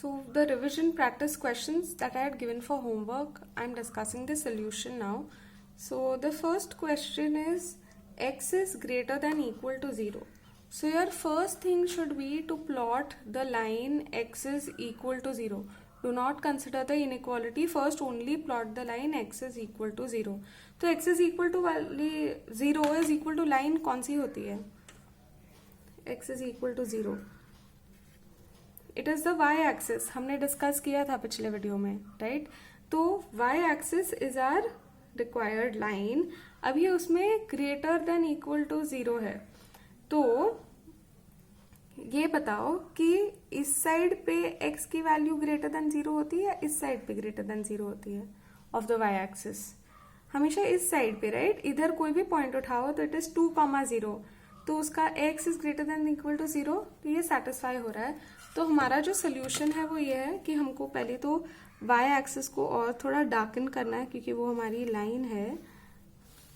So the revision practice questions that I had given for homework, I'm discussing the solution now. So the first question is x is greater than equal to 0. So your first thing should be to plot the line x is equal to 0. Do not consider the inequality. First only plot the line x is equal to 0. तो x is equal to वाली 0 is equal to line कौन सी होती है? x is equal to 0. It is the y axis. हमने discuss किया था पिछले video में, राइट? तो y axis is our required line. अभी उसमें ग्रेटर देन इक्वल टू 0 है. तो ये बताओ कि इस साइड पे x की वैल्यू ग्रेटर देन 0 होती है या इस साइड पे ग्रेटर देन 0 होती है ऑफ द वाई एक्सिस? हमेशा इस साइड पे, राइट? इधर कोई भी पॉइंट उठाओ तो इट इज 2,0, तो उसका x is greater than equal to 0, तो ये सेटिस्फाई हो रहा है. तो हमारा जो सोल्यूशन है वो ये है कि हमको पहले तो y एक्सिस को और थोड़ा डार्कन करना है क्योंकि वो हमारी लाइन है,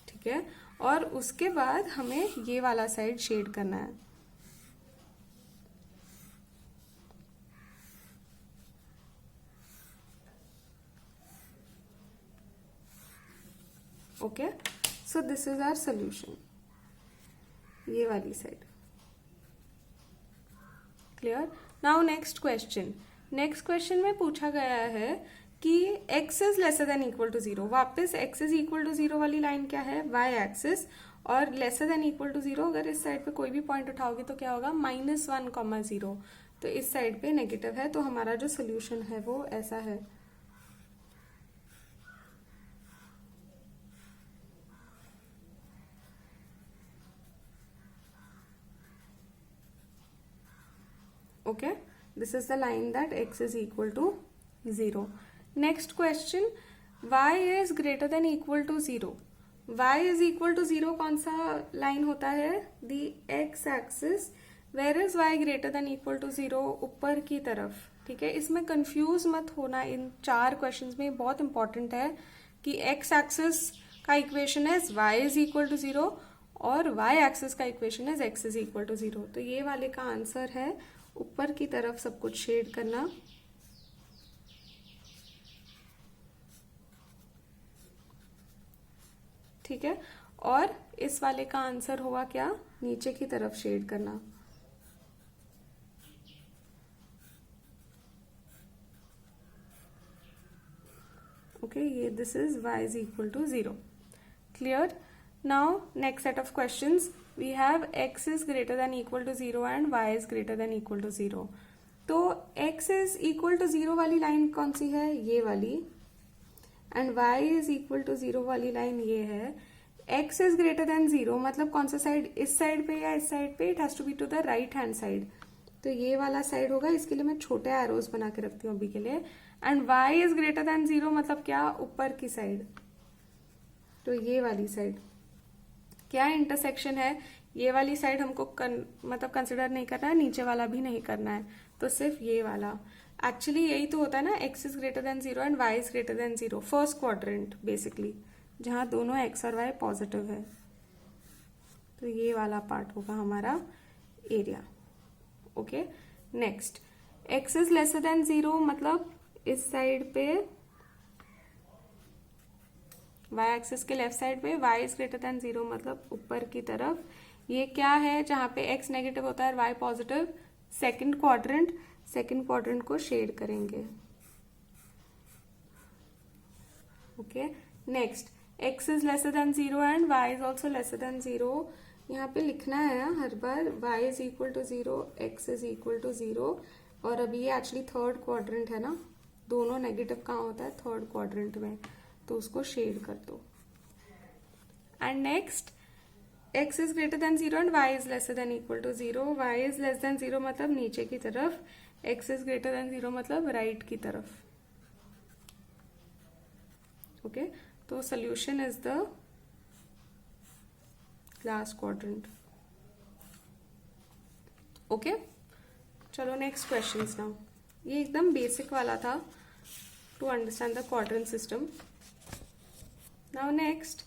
ठीक है? और उसके बाद हमें ये वाला साइड शेड करना है. Okay, so this is our solution. ये वाली side clear. Now next question में पूछा गया है कि x is lesser than equal to 0. वापस x इज इक्वल टू 0 वाली लाइन क्या है? y axis. और लेसर देन इक्वल टू 0 अगर इस साइड पे कोई भी पॉइंट उठाओगे तो क्या होगा? -1,0. तो इस साइड पे नेगेटिव है. तो हमारा जो सोल्यूशन है वो ऐसा है. Okay, this is the line that x is equal to 0. Next question, y is greater than equal to 0. y is equal to 0 कौन सा लाइन होता है? the x axis. where is y greater than equal to 0? ऊपर की तरफ, ठीक है? इसमें कंफ्यूज मत होना. इन 4 क्वेश्चंस में बहुत इंपॉर्टेंट है कि x एक्सिस का इक्वेशन है y is equal to 0 और y एक्सिस का इक्वेशन है x is equal to 0. तो ये वाले का आंसर है ऊपर की तरफ सब कुछ शेड करना. ठीक है. और इस वाले का आंसर होगा क्या? नीचे की तरफ शेड करना. ओके, ये this is y is equal to 0. Clear. Now next set of questions. we have x is greater than equal to 0 and y is greater than equal to 0. तो x is equal to 0 वाली line कौन सी है? ये वाली. and y is equal to 0 वाली line ये है. x is greater than 0 मतलब कौन सा साइड? इस साइड पे या इस साइड पे? it has to be to the right hand side. तो ये वाला साइड होगा. इसके लिए मैं छोटे एरोज बना के रखती हूँ अभी के लिए. and y is greater than 0 मतलब क्या? ऊपर की साइड. तो ये वाली साइड क्या इंटरसेक्शन है? ये वाली साइड हमको मतलब कंसिडर नहीं करना है, नीचे वाला भी नहीं करना है, तो सिर्फ ये वाला. एक्चुअली यही तो होता है ना, x is greater than 0 and y is greater than 0. First quadrant basically, जहां दोनों x और y पॉजिटिव है. तो ये वाला पार्ट होगा हमारा area. Okay. Next, x is lesser than 0 मतलब इस साइड पे y एक्सिस के लेफ्ट साइड पे y इज ग्रेटर देन 0 मतलब ऊपर की तरफ. ये क्या है? जहां पे x नेगेटिव होता है और y पॉजिटिव. सेकंड क्वाड्रेंट को शेड करेंगे. Okay. Next, x is lesser than 0 and y is also lesser than 0. यहाँ पे लिखना है ना हर बार y is equal to 0, x is equal to 0. और अभी ये एक्चुअली थर्ड क्वाड्रेंट है ना, दोनों नेगेटिव कहाँ होता है? थर्ड क्वाड्रेंट में. तो उसको शेड कर दो. And next, x is greater than 0 and y is lesser than equal to 0. y is less than 0 मतलब नीचे की तरफ. x इज ग्रेटर देन 0 मतलब राइट की तरफ. ओके. तो solution is the last quadrant. Okay. चलो नेक्स्ट क्वेश्चन नाउ. ये एकदम बेसिक वाला था to understand the quadrant system. Now next,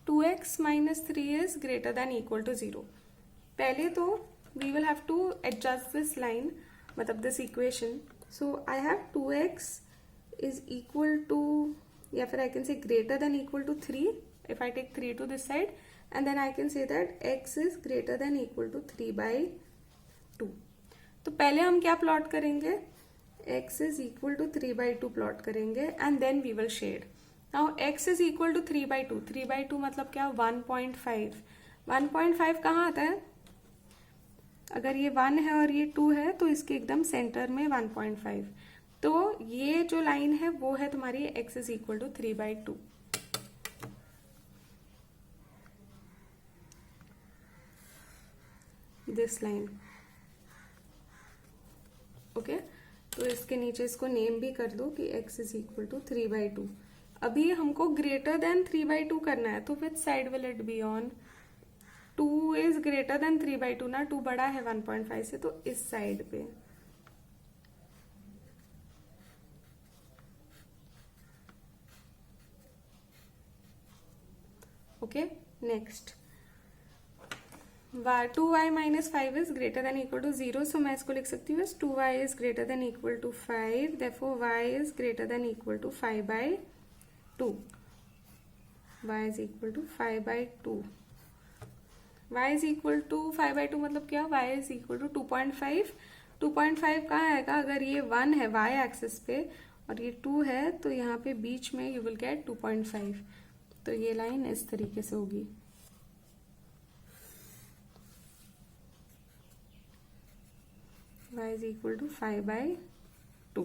2x minus 3 is greater than equal to 0. पहले तो we will have to adjust this line, मतलब this equation. So I have 2x is equal to, या फिर I can say greater than equal to 3 if I take 3 to this side, and then I can say that x is greater than equal to 3 by 2. तो पहले हम क्या plot करेंगे, x is equal to 3 by 2 plot करेंगे and then we will shade. Now x is equal to 3 by 2. 3 by 2 मतलब क्या, 1.5. 1.5 कहाँ आता है, अगर ये 1 है और ये 2 है तो इसके एकदम सेंटर में 1.5. तो ये जो लाइन है वो है तुम्हारी x is equal to 3 by 2. This line. Okay, तो इसके नीचे इसको नेम भी कर दो कि x is equal to 3 by 2. अभी हमको ग्रेटर देन 3 by 2 करना है, तो which side will it be on, 2 is greater then 3 by 2 ना, 2 बड़ा है 1.5 से, तो इस साइड पे. Okay, next 2y minus 5 is greater than equal to 0. So मैं इसको लिख सकती हूँ 2y is greater than equal to 5. Therefore y is greater than equal to 5 by 2. y is equal to 5 by 2. y is equal to 5 by 2 मतलब क्या, y is equal to 2.5. 2.5 कहाँ आएगा, अगर ये 1 है y एक्सिस पे और ये 2 है तो यहाँ पे बीच में you will get 2.5. तो ये लाइन इस तरीके से होगी. y is equal to 5 by 2.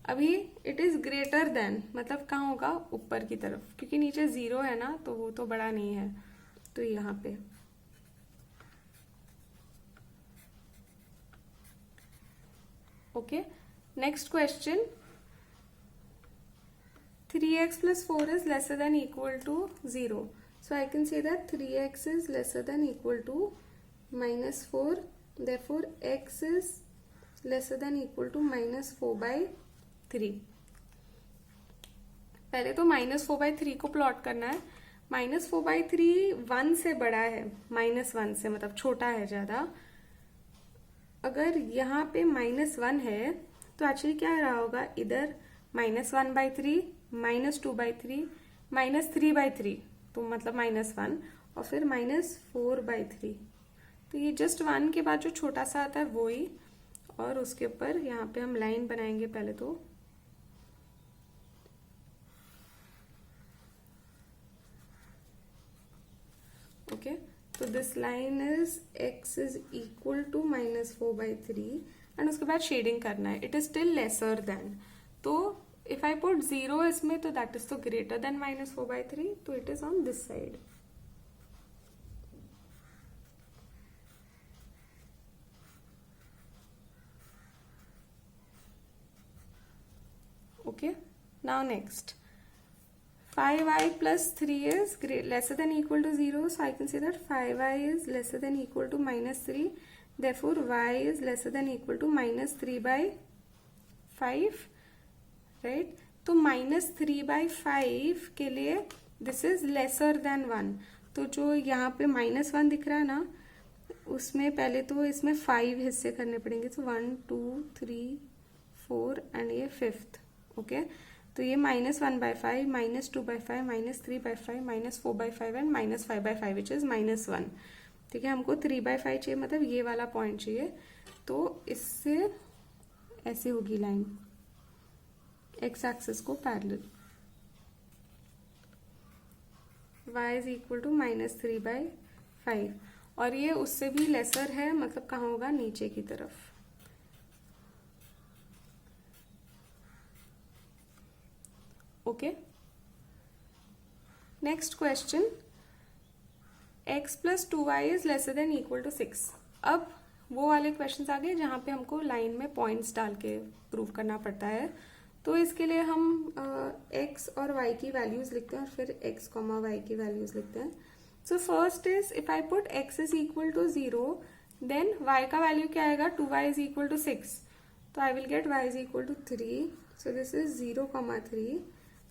अभी इट इज ग्रेटर देन मतलब कहाँ होगा, ऊपर की तरफ, क्योंकि नीचे 0 है ना तो वो तो बड़ा नहीं है, तो यहाँ पे. Okay, next question. 3x plus 4 is lesser than equal to 0. So I can say that 3x is lesser than equal to minus 4. Therefore x is lesser than equal to minus 4 by 3. पहले तो minus 4 by 3 को plot करना है. minus 4 by 3 1 से बड़ा है, minus 1 से मतलब छोटा है ज्यादा. अगर यहाँ पे minus 1 है तो एक्चुअली क्या रहा होगा, इधर minus 1 by 3, minus 2 by 3, minus 3 by 3, तो मतलब minus 1, और फिर minus 4 by 3. तो ये जस्ट 1 के बाद जो छोटा सा आता है वो ही, और उसके ऊपर यहाँ पे हम लाइन बनाएंगे पहले तो. ओके, तो this line is x is equal to minus 4 by 3 and उसके बाद शेडिंग करना है. It is still lesser than, तो इफ आई पुट 0 इसमें तो दैट इज तो ग्रेटर देन minus 4 by 3, तो it is on this side. Okay, now next 5y plus 3 is lesser than equal to 0. So I can say that 5y is lesser than equal to minus 3. Therefore y is lesser than equal to minus 3 by 5, right? तो minus 3 by 5 के लिए this is lesser than 1. तो जो यहाँ पे minus 1 दिख रहा है ना, उसमें पहले तो इसमें 5 हिस्से करने पड़ेंगे. तो 1 2 3 4 एंड ये 5th. ओके, तो ये -1 by 5, -2 by 5, -3 by 5, -4 by 5 and -5 by 5 which is -1. ठीक है, हमको 3 by 5 चाहिए, मतलब ये वाला पॉइंट चाहिए. तो इससे ऐसे होगी लाइन x एक्सिस को parallel. y is equal to -3 by 5 और ये उससे भी लेसर है, मतलब कहाँ होगा, नीचे की तरफ. Okay, next question. x plus 2y is lesser than equal to 6. अब वो वाले क्वेश्चंस आ गए जहाँ पे हमको लाइन में पॉइंट्स डाल के प्रूव करना पड़ता है. तो इसके लिए हम x और y की वैल्यूज लिखते हैं और फिर x, y की वैल्यूज लिखते हैं. So first is if I put x is equal to 0 then y का वैल्यू क्या आएगा, 2y इज इक्वल टू 6. तो I will get y is equal to 3. So this is 0, 3.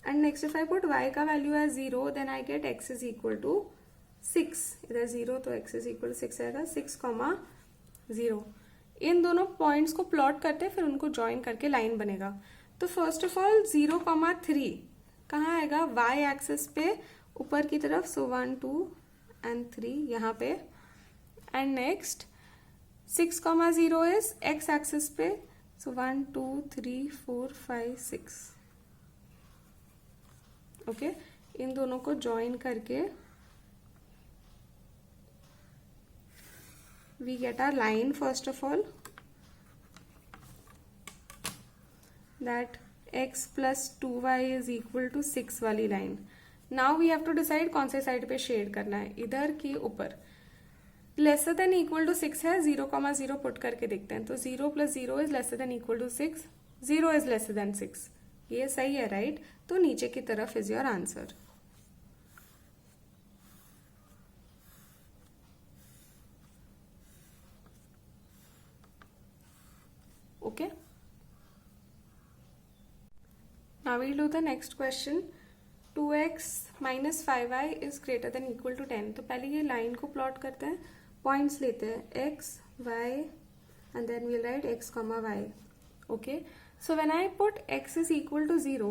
And next if I put y का value as 0 then I get x is equal to 6. इधर 0 तो x is equal to 6 आएगा. 6, 0. इन दोनों points को plot करते हैं, फिर उनको ज्वाइन करके लाइन बनेगा। तो फर्स्ट ऑफ ऑल 0,3 कहाँ आएगा, y एक्सिस पे ऊपर की तरफ, सो 1 2 and 3 यहाँ पे। And next 6,0 is x axis पे, सो 1 2 3 4 5 6। ओके, इन दोनों को ज्वाइन करके we get our line first of all, that x plus 2y is equal to 6 वाली line. Now we have to decide कौन से साइड पे शेड करना है, इधर की ऊपर। लेसर देन इक्वल टू 6 है, 0,0 पुट करके देखते हैं। तो 0 + 0 is lesser than equal to 6, 0 is lesser than 6, ये सही है राइट। तो नीचे की तरफ is your answer. Okay, now we'll do the next question. 2x minus 5y is greater than equal to 10। तो पहले ये लाइन को प्लॉट करते हैं, पॉइंट्स लेते हैं x y and then we'll write x comma y। okay, so when I put x is equal to 0,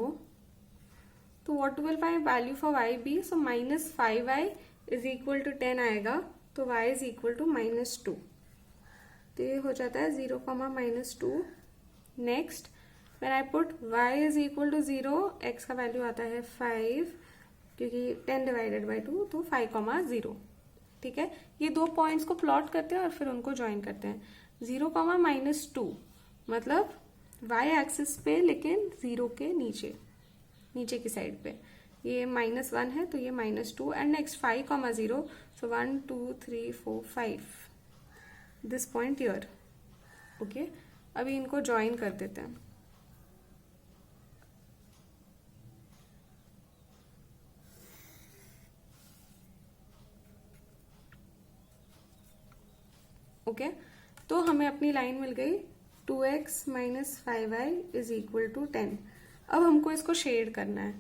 तो what will my value for y be? so minus 5y is equal to 10 आएगा, तो y is equal to -2। तो ये हो जाता है 0, -2। Next when I put y is equal to 0, x का value आता है 5, क्योंकि 10 डिवाइडेड बाई 2, तो 5,0। ठीक है, ये दो पॉइंट्स को प्लॉट करते हैं और फिर उनको ज्वाइन करते हैं। 0, -2 मतलब y एक्सिस पे, लेकिन 0 के नीचे की साइड पे। ये -1 है तो ये -2। And next 5,0, so 1 2 3 4 5 this point here. Okay, अभी इनको ज्वाइन कर देते हैं। ओके, तो हमें अपनी लाइन मिल गई 2x minus 5y is equal to 10। अब हमको इसको शेड करना है,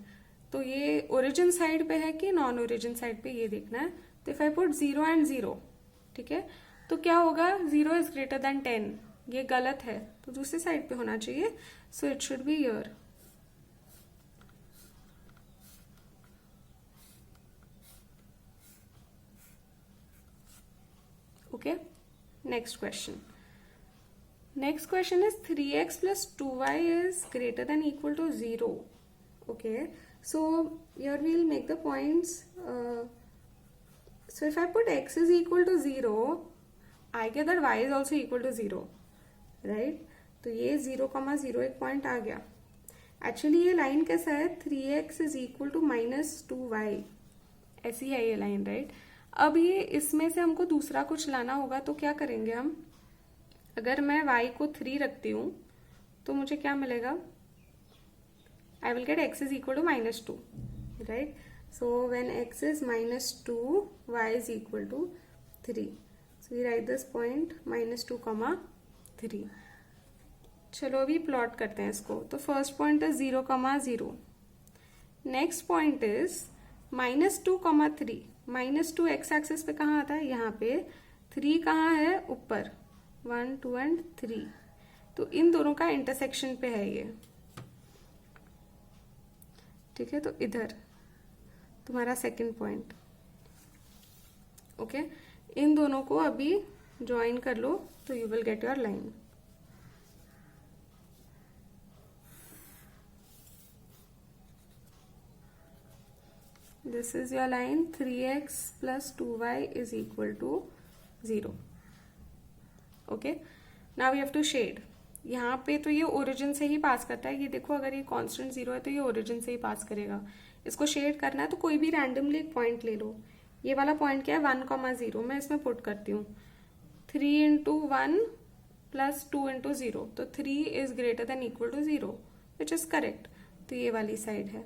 तो ये ओरिजिन साइड पे है कि नॉन ओरिजिन साइड पे, ये देखना है। तो इफ आई पुट 0 and 0, ठीक है, तो क्या होगा, 0 इज ग्रेटर देन 10, ये गलत है, तो दूसरी साइड पे होना चाहिए। So it should be here. Okay, next question. Next question is 3x plus 2y is greater than equal to 0। okay, so here we'll make the points, so if I put x is equal to 0, I get that y is also equal to 0, right? तो ये 0,0 एक point आ गया। Actually ये line कैसा है, 3x is equal to -2y, ऐसी है ये लाइन राइट। अब ये इसमें से हमको दूसरा कुछ लाना होगा, तो क्या करेंगे हम, अगर मैं y को 3 रखती हूँ तो मुझे क्या मिलेगा, I will get x is equal to -2, right? So when x is -2, y is equal to 3. So we write this point -2, 3. चलो अभी प्लॉट करते हैं इसको। तो फर्स्ट पॉइंट है 0,0। Next point is -2, 3। -2 x axis पे कहाँ आता है, यहाँ पे। 3 कहाँ है, ऊपर, 1 2 and 3। तो इन दोनों का इंटरसेक्शन पे है ये, ठीक है। तो इधर तुम्हारा सेकंड पॉइंट। ओके, इन दोनों को अभी ज्वाइन कर लो, तो you will get your line. This is your line, 3x plus 2y is equal to 0। Okay, now we have to shade. यहाँ पे तो ये ओरिजिन से ही पास करता है, ये देखो, अगर ये कांस्टेंट 0 है तो ये ओरिजिन से ही पास करेगा। इसको शेड करना है तो कोई भी रैंडमली एक पॉइंट ले लो। ये वाला पॉइंट क्या है, 1,0, मैं इसमें पुट करती हूँ। 3 × 1 + 2 × 0, तो 3 is greater than equal to 0, which is correct. तो ये वाली साइड है।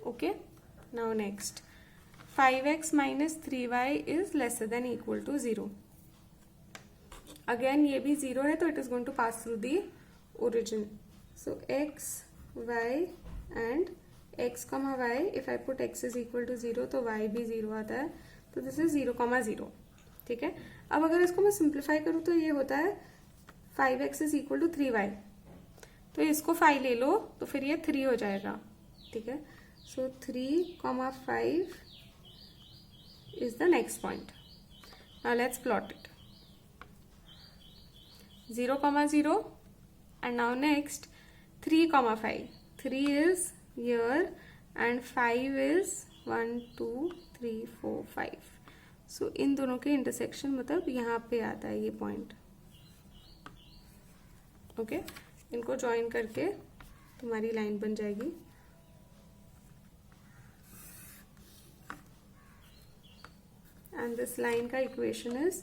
Okay, now next, 5x minus 3y is lesser than equal to 0। Again ये भी 0 है, तो it is going to pass through the origin. So x, y and x comma y, if I put x is equal to 0 तो y भी 0 आता है, तो this is 0 comma 0. ठीक है, अब अगर इसको मैं सिंप्लीफाई करूँ तो ये होता है 5x is equal to 3y. तो इसको 5 ले लो तो फिर ये 3 हो जाएगा. ठीक है, सो 3,5 is the next point. Now let's plot it. 0, 0 and now next 3,5. 3 is here and 5 is 1, 2, 3, 4, 5. So इन दोनों के इंटरसेक्शन मतलब यहाँ पे आता है ये पॉइंट. ओके, इनको ज्वाइन करके तुम्हारी लाइन बन जाएगी. And this line का equation is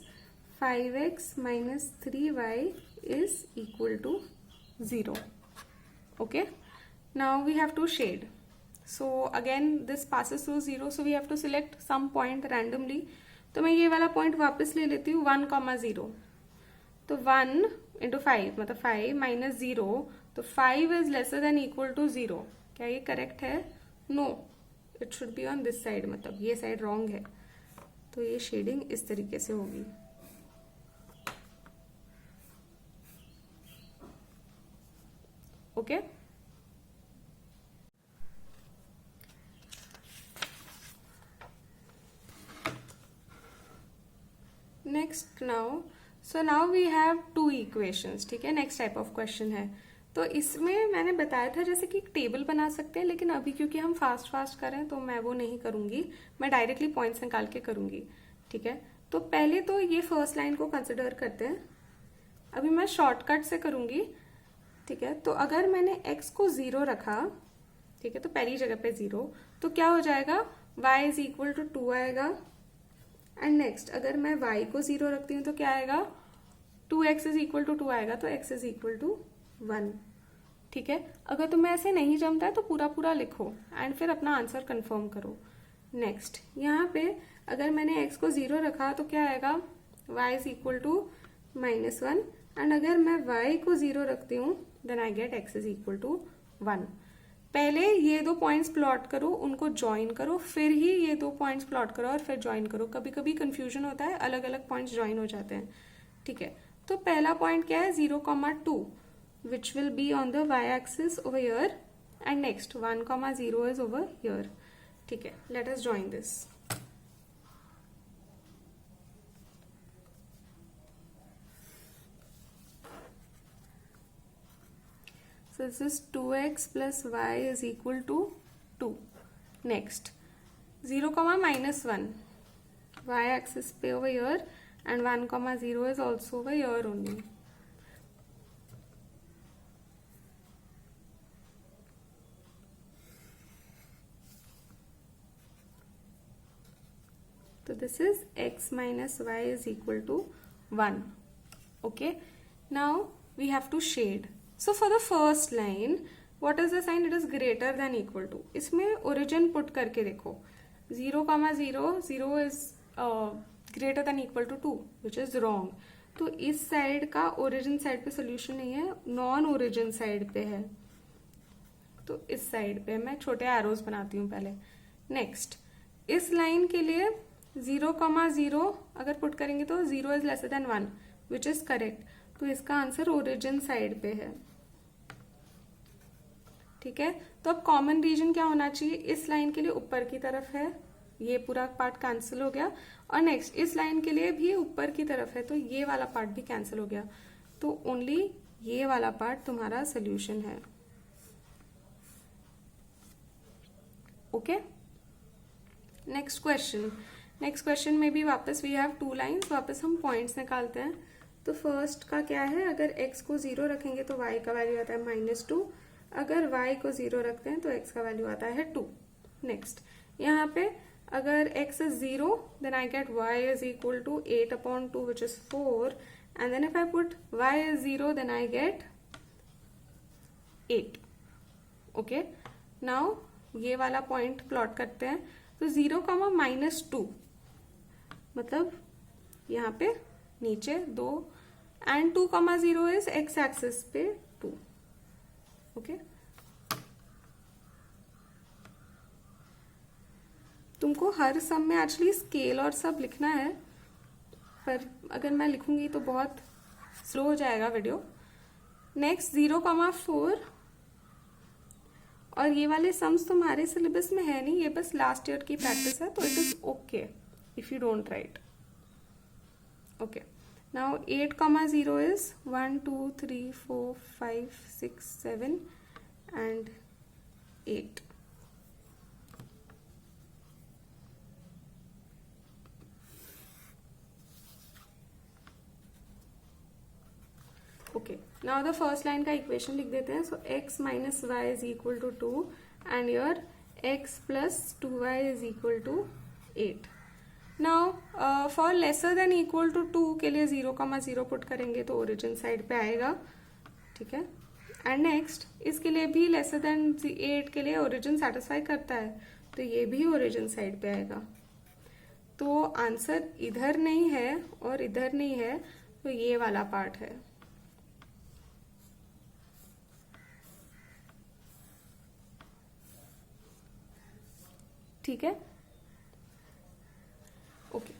5x minus 3y is equal to 0. Okay, now we have to shade. So again this passes through 0, so we have to select some point randomly. तो मैं ये वाला point वापस ले लेती हूँ 1,0. तो 1 into 5 मतलब 5 minus 0, तो 5 is lesser than equal to 0. क्या ये correct है? No, it should be on this side, मतलब ये side wrong है. तो ये शेडिंग इस तरीके से होगी. Okay, next now we have 2 equations. ठीक है, नेक्स्ट टाइप ऑफ क्वेश्चन है. तो इसमें मैंने बताया था जैसे कि एक टेबल बना सकते हैं, लेकिन अभी क्योंकि हम फास्ट कर रहे हैं तो मैं वो नहीं करूंगी, मैं डायरेक्टली पॉइंट्स निकाल के करूंगी. ठीक है, तो पहले तो ये फर्स्ट लाइन को कंसिडर करते हैं. अभी मैं शॉर्टकट से करूंगी. ठीक है, तो अगर मैंने x को 0 रखा, ठीक है, तो पहली जगह पे 0, तो क्या हो जाएगा, y इज इक्वल टू 2 आएगा. एंड नेक्स्ट अगर मैं y को 0 रखती हूँ तो क्या आएगा, 2x इज इक्वल टू 2 आएगा, तो x इज इक्वल टू 1. ठीक है, अगर तुम्हें ऐसे नहीं जमता है तो पूरा पूरा लिखो एंड फिर अपना आंसर कंफर्म करो. नेक्स्ट यहाँ पे अगर मैंने x को 0 रखा तो क्या आएगा, y is equal to -1. And अगर मैं y को 0 रखती हूँ then I get x is equal to 1. पहले ये 2 पॉइंट्स प्लॉट करो, उनको ज्वाइन करो, फिर ही ये 2 पॉइंट्स प्लॉट करो और फिर ज्वाइन करो. कभी कभी कंफ्यूजन होता है, अलग अलग पॉइंट्स ज्वाइन हो जाते हैं. ठीक है, तो पहला पॉइंट क्या है, 0,2 which will be on the y-axis over here, and next 1,0 is over here. ठीक है, let us join this. So this is 2x plus y is equal to 2. Next 0, -1 y-axis पे over here, and 1,0 is also over here only. So this is x minus y is equal to 1. Okay, now we have to shade. So for the first line, what is the sign? It is greater than equal to. इसमें origin put करके देखो, 0,0 is greater than equal to 2, which is wrong. तो इस side का origin side पे solution नहीं है, non origin side पे है. तो इस साइड पे मैं छोटे एरोज बनाती हूँ पहले. नेक्स्ट इस लाइन के लिए 0,0 अगर पुट करेंगे तो 0 is lesser then 1, which is correct. तो इसका आंसर ओरिजिन साइड पे है. ठीक है, तो अब कॉमन रीजन क्या होना चाहिए, इस लाइन के लिए ऊपर की तरफ है, ये पूरा पार्ट कैंसिल हो गया. और नेक्स्ट इस लाइन के लिए भी ऊपर की तरफ है, तो ये वाला पार्ट भी कैंसिल हो गया. तो ओनली ये वाला पार्ट तुम्हारा सोल्यूशन है. ओके, नेक्स्ट क्वेश्चन में भी वापस वी हैव 2 लाइन्स, वापस हम पॉइंट्स निकालते हैं. तो फर्स्ट का क्या है, अगर x को 0 रखेंगे तो y का वैल्यू आता है -2. अगर y को 0 रखते हैं तो x का वैल्यू आता है 2. नेक्स्ट यहाँ पे अगर x is 0 then I get y is equal to 8/2 which is 4, and then if I put y is 0 then I get 8. Okay, now ये वाला पॉइंट प्लॉट करते हैं. तो 0, -2 मतलब यहाँ पे नीचे 2, एंड 2,0 इज x एक्सिस पे 2. ओके, तुमको हर सम में एक्चुअली स्केल और सब लिखना है, पर अगर मैं लिखूंगी तो बहुत स्लो हो जाएगा वीडियो. नेक्स्ट 0,4 और ये वाले सम्स तुम्हारे सिलेबस में है नहीं, ये बस लास्ट ईयर की प्रैक्टिस है, तो it is okay if you don't write. Okay, now 8,0 is 1 2 3 4 5 6 7 and 8. Okay, now the first line का इक्वेशन लिख देते हैं. So x minus y is equal to 2 and your x plus 2y is equal to 8. Now for lesser than equal to 2 के लिए 0,0 put करेंगे तो origin side पे आएगा. ठीक है, एंड नेक्स्ट इसके लिए भी लेसर देन 8 के लिए ओरिजिन सेटिस्फाई करता है, तो ये भी ओरिजिन साइड पे आएगा. तो आंसर इधर नहीं है और इधर नहीं है, तो ये वाला पार्ट है. ठीक है. Okay,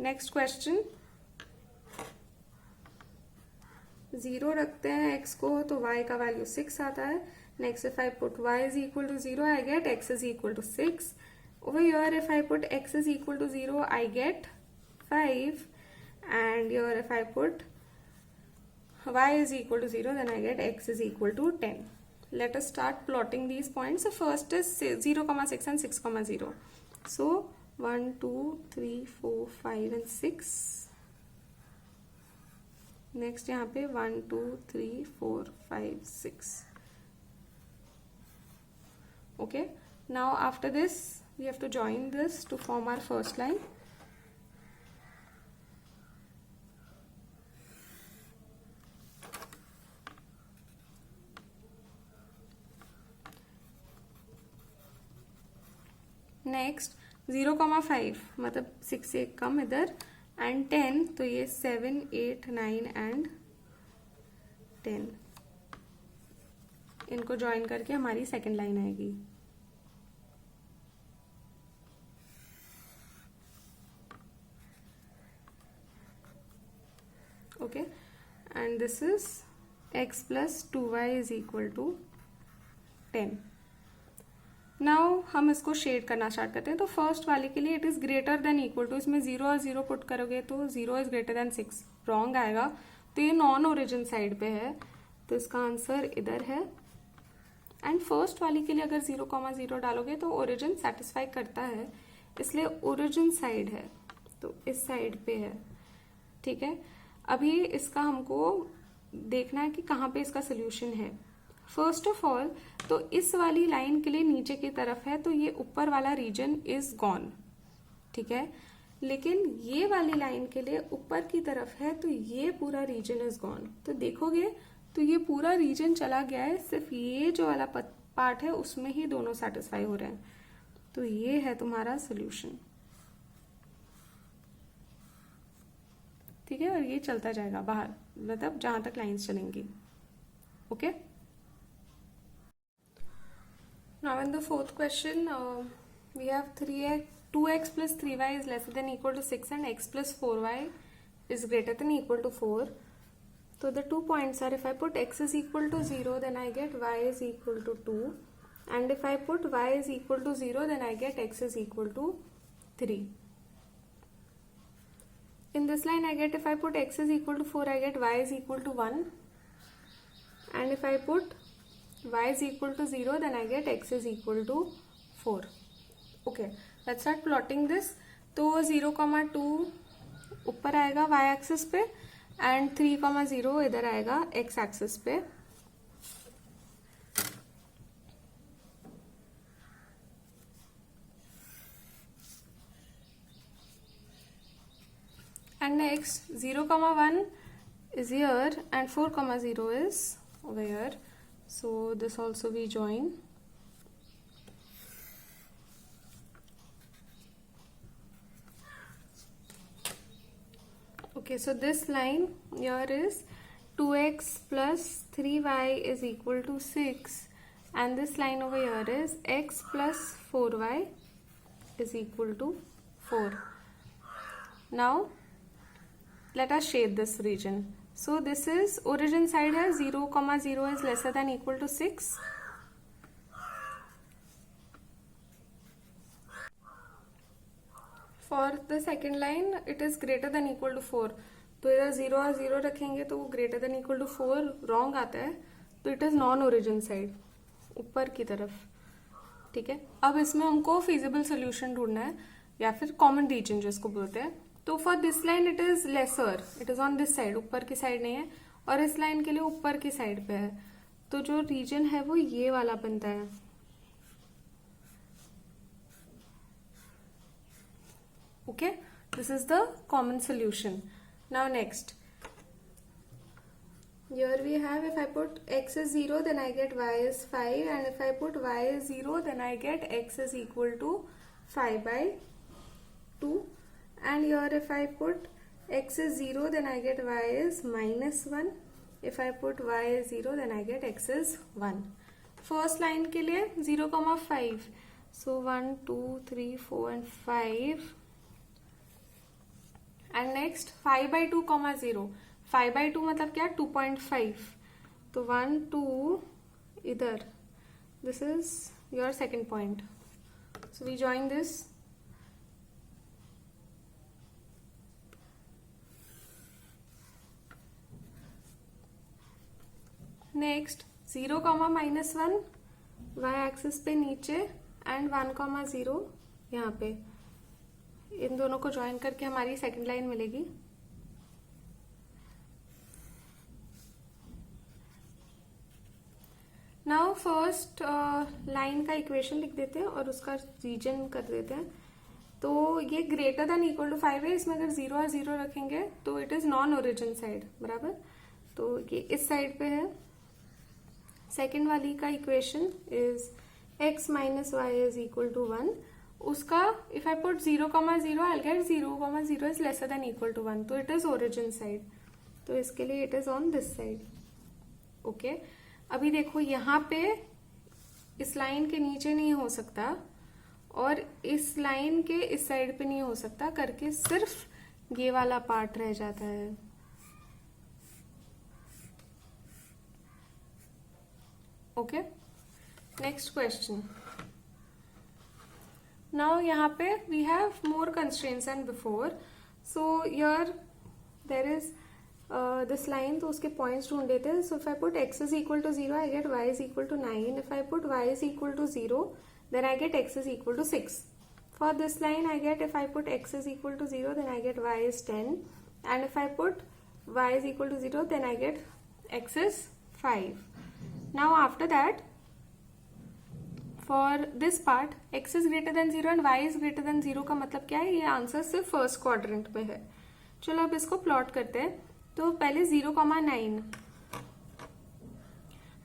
next question. 0 रखते हैं x को तो y का वैल्यू 6 आता है. Next if I put y is equal to 0 I get x is equal to 6. over here if I put x is equal to 0 I get 5, and here if I put y is equal to 0 then I get x is equal to 10. Let us start plotting these points. So first is 0,6 and 6,0. So 1 2 3 4 5 and 6. Next यहाँ पे 1 2 3 4 5 6. Okay, now after this we have to join this to form our first line. Next 0,5 मतलब 6 से कम इधर, and 10 तो ये 7 8 9 and 10. इनको join करके हमारी सेकेंड लाइन आएगी. Okay, and this is x plus 2y is equal to 10. Now हम इसको शेड करना स्टार्ट करते हैं. तो फर्स्ट वाले के लिए it is greater than equal to, इसमें 0 और 0 पुट करोगे तो 0 इज ग्रेटर देन 6 रॉन्ग आएगा. तो ये नॉन ओरिजिन साइड पे है, तो इसका आंसर इधर है. एंड फर्स्ट वाली के लिए अगर 0,0 डालोगे तो ओरिजिन सेटिस्फाई करता है, इसलिए ओरिजिन साइड है, तो इस साइड पे है. ठीक है, अभी इसका हमको देखना है कि कहाँ पे इसका सोल्यूशन है. फर्स्ट ऑफ ऑल तो इस वाली लाइन के लिए नीचे की तरफ है, तो ये ऊपर वाला रीजन इज गॉन. ठीक है, लेकिन ये वाली लाइन के लिए ऊपर की तरफ है, तो ये पूरा रीजन इज गॉन. तो देखोगे तो ये पूरा रीजन चला गया है, सिर्फ ये जो वाला पार्ट है उसमें ही दोनों सेटिस्फाई हो रहे हैं. तो ये है तुम्हारा सोल्यूशन. ठीक है, और ये चलता जाएगा बाहर, मतलब जहां तक लाइंस चलेंगी. Okay, now in the fourth question we have 2x plus 3y is lesser than equal to 6 and x plus 4y is greater than equal to 4. So the 2 points are, if I put x is equal to 0 then I get y is equal to 2, and if I put y is equal to 0 then I get x is equal to 3. In this line I get, if I put x is equal to 4 I get y is equal to 1, and if I put y is equal to 0 then I get x is equal to 4. Okay, let's start plotting this. तो 0,2 ऊपर आएगा y axis पे, and 3,0 इधर आएगा x axis पे. and next 0,1 is here and 4,0 is over here. So this also we join. Okay, so this line here is 2x plus 3y is equal to 6, and this line over here is x plus 4y is equal to 4. Now let us shade this region. So this is origin side है 0, 0 is lesser than equal to 6. For the second line it is greater than equal to 4. तो इधर 0 और 0 रखेंगे तो वो greater than equal to 4 wrong आता है, तो it is non origin side, ऊपर की तरफ. ठीक है, अब इसमें हमको feasible solution ढूंढना है या फिर common region जिसको बोलते हैं. तो for this line it is lesser, it is on this side, ऊपर की साइड नहीं है, और इस लाइन के लिए ऊपर की साइड पे है, तो जो रीजन है वो ये वाला बनता है. Okay, this is the common solution. Now next, here we have, if I put x is 0 then I get y is 5, and if I put y is 0 then I get x is equal to 5 by 2. And here if I put x is 0 then I get y is minus 1. If I put y is 0 then I get x is 1. First line के लिए 0, 5. So 1, 2, 3, 4 and 5. And next 5 by 2, 0. 5 by 2 मतलब क्या, 2.5. तो 1, 2 इधर. This is your second point. So we join this. Next 0, -1 y axis पे नीचे, and 1, 0 यहाँ पे. इन दोनों को ज्वाइन करके हमारी सेकंड लाइन मिलेगी. नाउ फर्स्ट लाइन का इक्वेशन लिख देते हैं और उसका रीजन कर देते हैं. तो ये ग्रेटर देन इक्वल टू 5 है, इसमें अगर 0 और 0 रखेंगे तो it is non origin side, बराबर. तो ये इस साइड पे है. सेकेंड वाली का equation is x minus y is equal to 1. उसका if I put 0, 0 I get 0, 0 is lesser than equal to 1, तो इट इज ओरिजिन साइड. तो इसके लिए it is on this side. Okay, अभी देखो यहाँ पे इस लाइन के नीचे नहीं हो सकता और इस लाइन के इस साइड पे नहीं हो सकता करके सिर्फ ये वाला पार्ट रह जाता है. Okay, next question. Now यहाँ पे we have more constraints than before. So here there is this line, तो उसके points ढूंढ लेते हैं. So if I put x is equal to 0, I get y is equal to 9. If I put y is equal to 0, then I get x is equal to 6. For this line, I get if I put x is equal to 0, then I get y is 10. And if I put y is equal to 0, then I get x is 5. Now after that, for this part, x is greater than 0 and y is greater than 0 का मतलब क्या है, ये answer सिर्फ first quadrant में है. चलो अब इसको प्लॉट करते हैं. तो पहले 0, 9.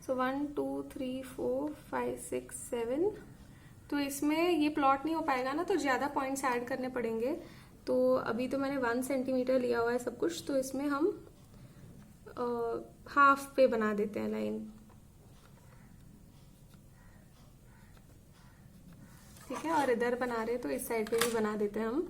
सो 1, 2, 3, 4, 5, 6, 7. तो इसमें ये प्लॉट नहीं हो पाएगा ना, तो ज्यादा पॉइंट्स ऐड करने पड़ेंगे. तो अभी तो मैंने 1 सेंटीमीटर लिया हुआ है सब कुछ, तो इसमें हम हाफ पे बना देते हैं लाइन. ठीक है, और इधर बना रहे तो इस साइड पे भी बना देते हैं हम.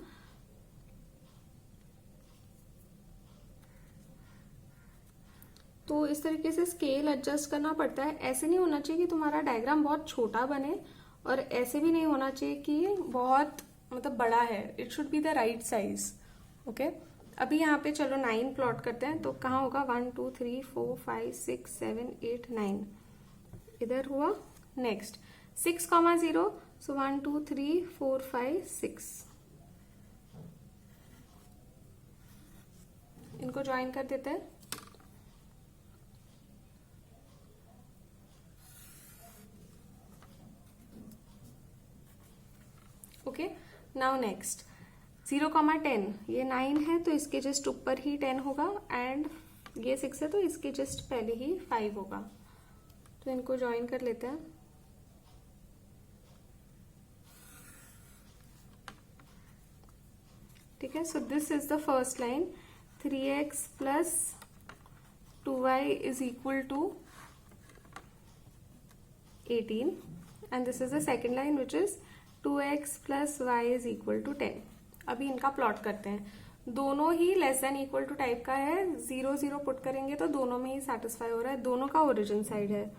तो इस तरीके से स्केल एडजस्ट करना पड़ता है. ऐसे नहीं होना चाहिए कि तुम्हारा डायग्राम बहुत छोटा बने और ऐसे भी नहीं होना चाहिए कि बहुत मतलब बड़ा है. It should be the right size. Okay, अभी यहाँ पे चलो 9 प्लॉट करते हैं. तो कहाँ होगा, 1, 2, 3, 4, 5, 6, 7, 8, 9 इधर हुआ. नेक्स्ट 6, 0. So 1, 2, 3, 4, 5, 6. इनको ज्वाइन कर देते हैं. Okay, now next 0, 10. ये 9 है तो इसके जस्ट ऊपर ही 10 होगा, एंड ये 6 है तो इसके जस्ट पहले ही 5 होगा. तो इनको ज्वाइन कर लेते हैं. ठीक है, सो this is the first line. 3x plus 2y is equal to 18, and this is the second line which is 2x plus y is equal to 10। अभी इनका प्लॉट करते हैं। दोनों ही less than equal to type का है, 0 0 put करेंगे तो दोनों में ही सेटिस्फाई हो रहा है, दोनों का ओरिजिन साइड है।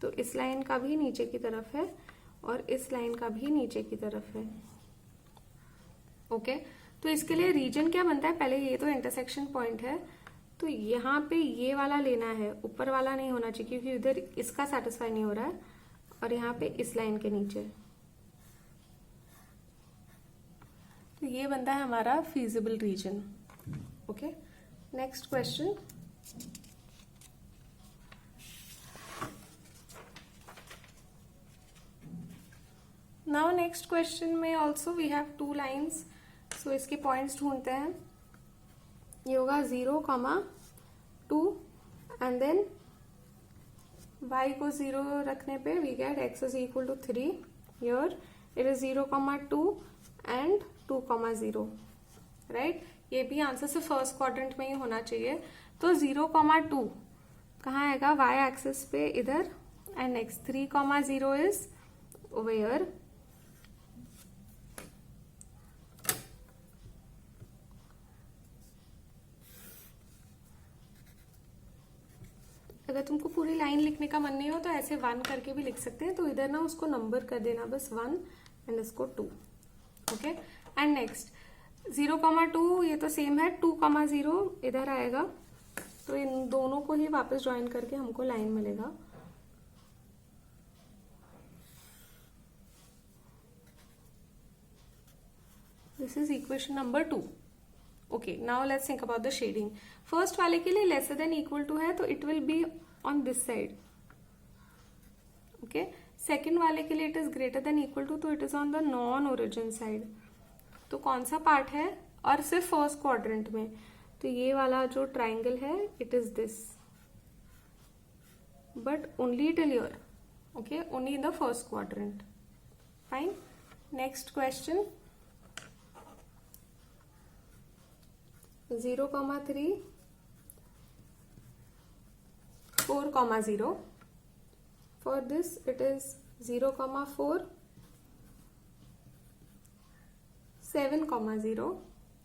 तो इस लाइन का भी नीचे की तरफ है और इस लाइन का भी नीचे की तरफ है। ओके, तो इसके लिए रीजन क्या बनता है, पहले ये तो इंटरसेक्शन पॉइंट है, तो यहाँ पे ये वाला लेना है, ऊपर वाला नहीं होना चाहिए क्योंकि उधर इसका सेटिस्फाई नहीं हो रहा है, और यहाँ पे इस लाइन के नीचे। तो ये बनता है हमारा feasible reason. Okay, next question. Now next question में ऑल्सो वी हैव 2 लाइन्स, सो इसके पॉइंट्स ढूंढते हैं। ये होगा 0,2 एंड देन y को 0 रखने पे we get x is equal to 3। Here it is 0,2 and 2,0, right. ये भी आंसर से फर्स्ट क्वाड्रेंट में ही होना चाहिए। तो 0,2 कहाँ आएगा, y एक्सिस पे इधर, and next 3,0 is over here. अगर तुमको पूरी लाइन लिखने का मन नहीं हो तो ऐसे 1 करके भी लिख सकते हैं, तो इधर ना उसको नंबर कर देना बस 1 एंड इसको 2। ओके, एंड नेक्स्ट 0,2 ये तो सेम है, 2,0 इधर आएगा, तो इन दोनों को ही वापस ज्वाइन करके हमको लाइन मिलेगा। This is equation number 2। Okay, now let's think about the shading. First वाले के लिए लेसर देन इक्वल टू है तो it will be on this side. Okay, second वाले के लिए it is greater than equal to, तो it is on the non origin side. तो कौन सा पार्ट है, और सिर्फ फर्स्ट क्वाड्रेंट में, तो ये वाला जो ट्राइंगल है it is this, but only till here. Okay, only in the first quadrant. Fine, next question. 0,3, 4,0. For this it is 0,4, 7,0,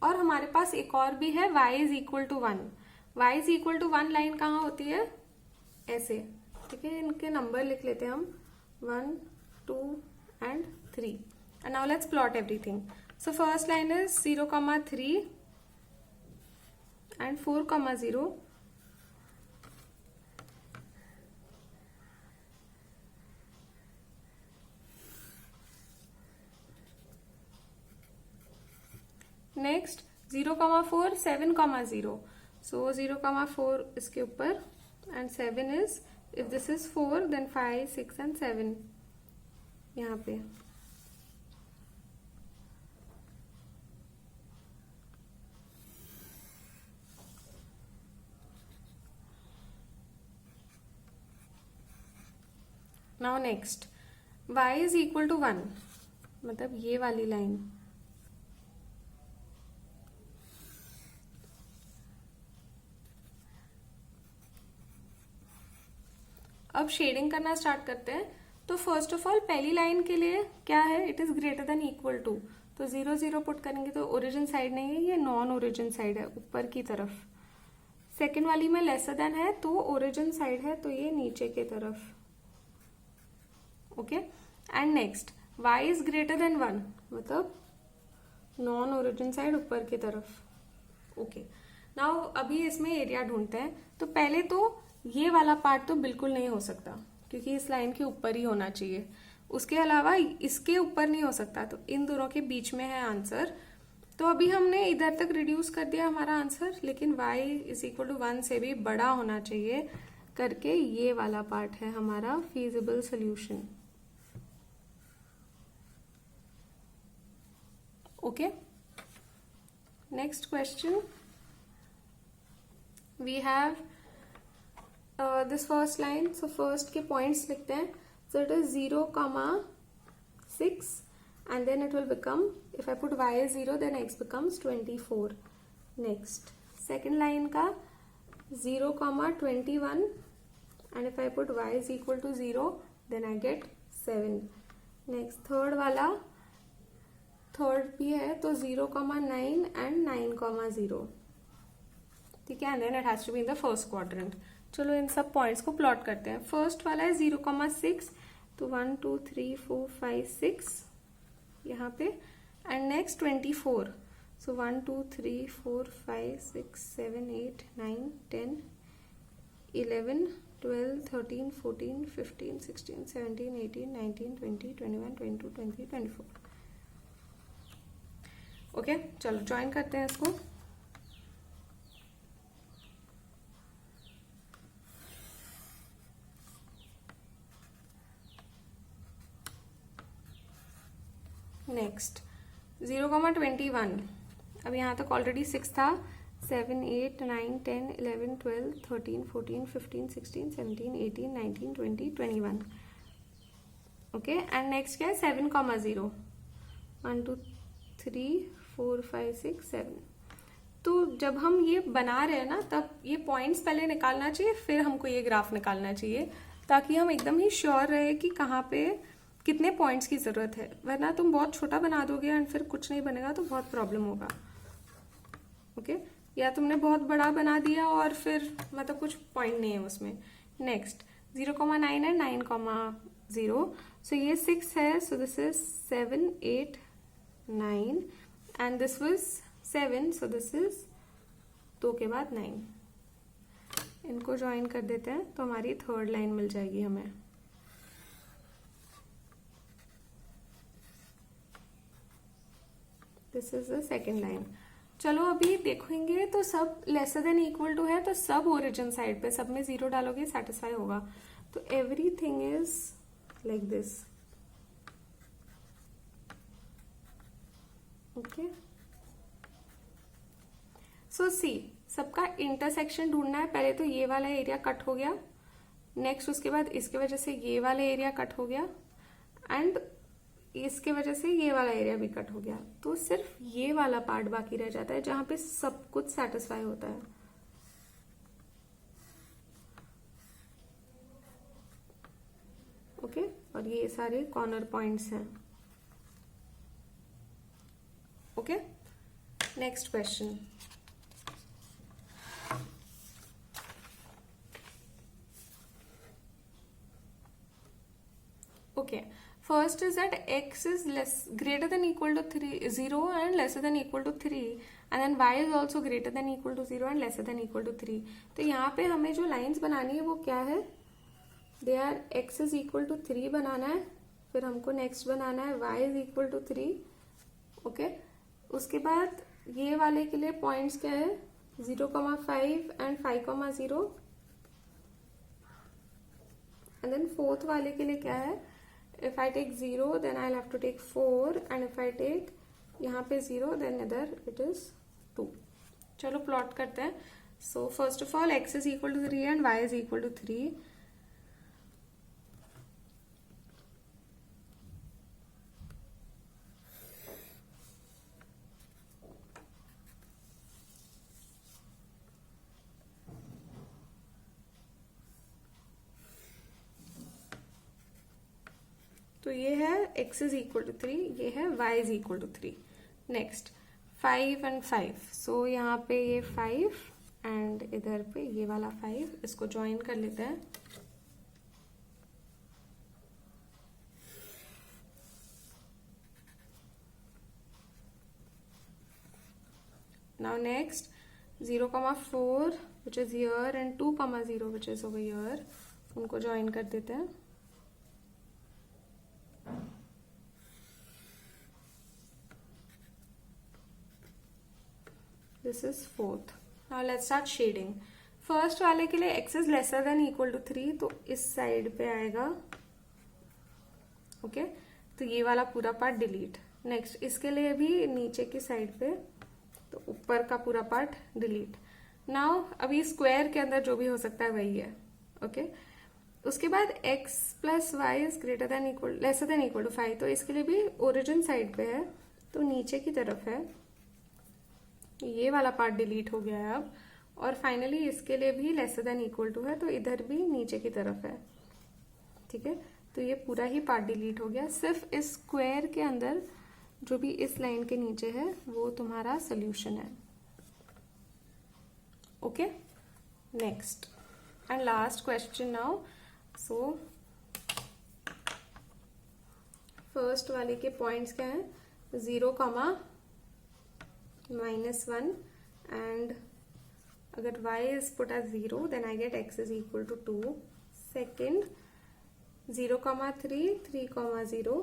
और हमारे पास एक और भी है y is equal to 1। y is equal to 1 line कहाँ होती है, ऐसे। ठीक है, इनके नंबर लिख लेते हैं हम, 1, 2 and 3। And now let's plot everything. So first line is 0,3 and 4,0. Next 0,4, 7,0. So 0,4 इसके ऊपर and 7 is, if this is 4 then 5, 6 and 7 यहाँ पे। Now next y is equal to 1, मतलब ये वाली लाइन। अब शेडिंग करना स्टार्ट करते हैं। तो फर्स्ट ऑफ ऑल पहली लाइन के लिए क्या है, it is greater than equal to, तो 0 0 पुट करेंगे तो ओरिजिन साइड नहीं है, ये नॉन ओरिजिन साइड है, ऊपर की तरफ। सेकेंड वाली में लेसर देन है तो ओरिजिन साइड है, तो ये नीचे की तरफ। Okay, and next y is greater then 1, मतलब नॉन ओरिजिन साइड ऊपर की तरफ। ओके, नाउ अभी इसमें एरिया ढूंढते हैं। तो पहले तो ये वाला पार्ट तो बिल्कुल नहीं हो सकता क्योंकि इस लाइन के ऊपर ही होना चाहिए, उसके अलावा इसके ऊपर नहीं हो सकता, तो इन दोनों के बीच में है आंसर। तो अभी हमने इधर तक रिड्यूस कर दिया हमारा आंसर, लेकिन y इज इक्वल टू 1 से भी बड़ा होना चाहिए करके ये वाला पार्ट है हमारा feasible solution. Okay, next question. We have this first line. So first के पॉइंट्स लिखते हैं। So it is 0,6 and then it will become, if I put y is 0 then x becomes 24. Next second line का 0,21 and if I put y is equal to 0 then I get 7. Next third वाला third भी है, तो 0,9 and 9,0, ठीक है, and then it has to be in the first quadrant. चलो इन सब पॉइंट्स को प्लॉट करते हैं। फर्स्ट वाला है 0,6, तो 1 2 3 4 5 6 यहाँ पे, एंड नेक्स्ट 24, सो 1 2 3 4 5 6 7 8 9 10 11 12 13 14 15 16 17 18 19 20 21 22 23 24। ओके, चलो ज्वाइन करते हैं इसको। नेक्स्ट 0,21, अब यहाँ तक ऑलरेडी 6 था, 7 8 9 10 11 12 13 14 15 16 17 18 19 20 21। ओके, एंड नेक्स्ट क्या है 7,0, 1 2 3 4 5 6 7। तो जब हम ये बना रहे हैं ना, तब ये पॉइंट्स पहले निकालना चाहिए, फिर हमको ये ग्राफ निकालना चाहिए, ताकि हम एकदम ही श्योर रहे कि कहाँ पे कितने पॉइंट्स की जरूरत है। वरना तुम बहुत छोटा बना दोगे एंड फिर कुछ नहीं बनेगा तो बहुत प्रॉब्लम होगा। ओके, या तुमने बहुत बड़ा बना दिया और फिर मतलब कुछ पॉइंट नहीं है उसमें। नेक्स्ट 0,9 है, 9,0, सो ये 6 है, सो this is 7 8 9 and this was 7, so this is 2 के बाद 9। इनको ज्वाइन कर देते हैं तो हमारी थर्ड लाइन मिल जाएगी हमें। This is the second line. चलो अभी देखेंगे तो सब लेसर देन इक्वल टू है, तो सब ओरिजिन साइड पे, सब में 0 डालोगे सेटिस्फाई होगा। तो everything is like this. Okay, so see, सबका इंटरसेक्शन ढूंढना है। पहले तो ये वाला एरिया कट हो गया, नेक्स्ट उसके बाद इसके वजह से ये वाला एरिया कट हो गया, एंड इसके वजह से ये वाला एरिया भी कट हो गया। तो सिर्फ ये वाला पार्ट बाकी रह जाता है जहां पे सब कुछ सेटिस्फाई होता है। ओके, और ये सारे कॉर्नर पॉइंट्स हैं। Okay, next question. Okay, first is that x is greater than equal to 0 and lesser than equal to 3, and then y is also greater than equal to 0 and lesser than equal to 3। तो यहाँ पे हमें जो lines बनानी है वो क्या है, they are x is equal to 3 बनाना है, फिर हमको नेक्स्ट बनाना है y is equal to 3। Okay, उसके बाद ये वाले के लिए पॉइंट्स क्या है, 0,5 एंड 5,0, एंड देन फोर्थ वाले के लिए क्या है, if I take 0 then I'll have to take 4, and if I take यहाँ पे 0 then इधर it is 2। चलो प्लॉट करते हैं। So first of all x is equal to 3 and y is equal to 3। तो ये है x is equal to 3, ये है y is equal to 3। Next 5 and 5, सो यहाँ पे ये 5 एंड इधर पे ये वाला 5, इसको ज्वाइन कर लेते हैं। Now next 0,4 which is here and 2,0 which is over here, उनको ज्वाइन कर देते हैं। This is fourth। Now let's start shading। First वाले के लिए x is lesser than equal to 3, तो इस साइड पे आएगा। ओके, तो ये वाला पूरा पार्ट डिलीट। नेक्स्ट इसके लिए भी नीचे की साइड पे, तो ऊपर का पूरा पार्ट डिलीट। नाउ अभी स्क्वायर के अंदर जो भी हो सकता है वही है। ओके, उसके बाद x plus y is greater than equal lesser than equal to 5, तो इसके लिए भी ओरिजिन साइड पे है, तो नीचे की तरफ है। ये वाला पार्ट डिलीट हो गया है अब, और फाइनली इसके लिए भी लेसर देन इक्वल टू है, तो इधर भी नीचे की तरफ है। ठीक है, तो ये पूरा ही पार्ट डिलीट हो गया। सिर्फ इस स्क्वायर के अंदर जो भी इस लाइन के नीचे है वो तुम्हारा सोल्यूशन है. Okay, next and last question now. So first वाले के पॉइंट्स क्या हैं? 0, -1 एंड अगर y is put as 0 then I get x is equal to 2. Second, 0, 3, 3, 0.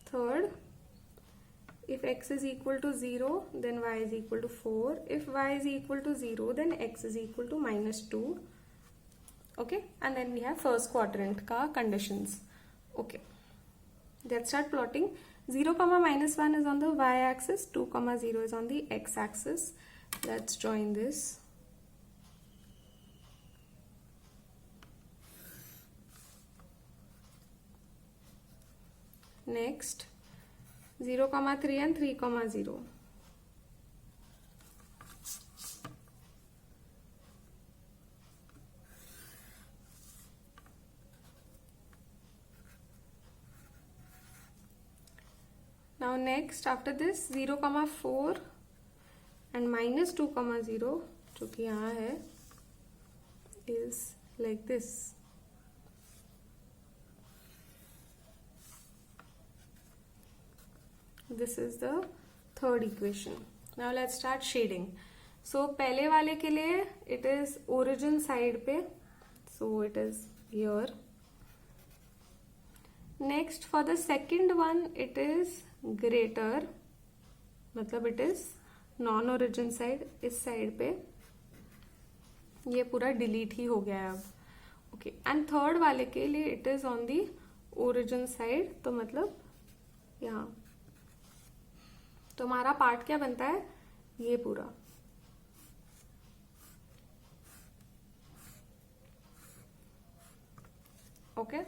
Third, if x is equal to 0 then y is equal to 4. If y is equal to 0 then x is equal to -2. Okay, and then we have first quadrant ka conditions. Okay, let's start plotting. 0, -1 is on the y-axis, 2, 0 is on the x-axis. Let's join this. Next, 0, 3 and 3, 0. Now next after this 0, 4 and -2, 0 जो कि यहाँ है is like this. This is the third equation. Now let's start shading. So पहले वाले के लिए it is origin side पे, so it is here. Next for the second one it is greater, मतलब it is non origin side. इस side पे ये पूरा डिलीट ही हो गया है अब. ओके, एंड थर्ड वाले के लिए it is on the origin side, तो मतलब यहाँ तो हमारा पार्ट क्या बनता है? ये पूरा. ओके.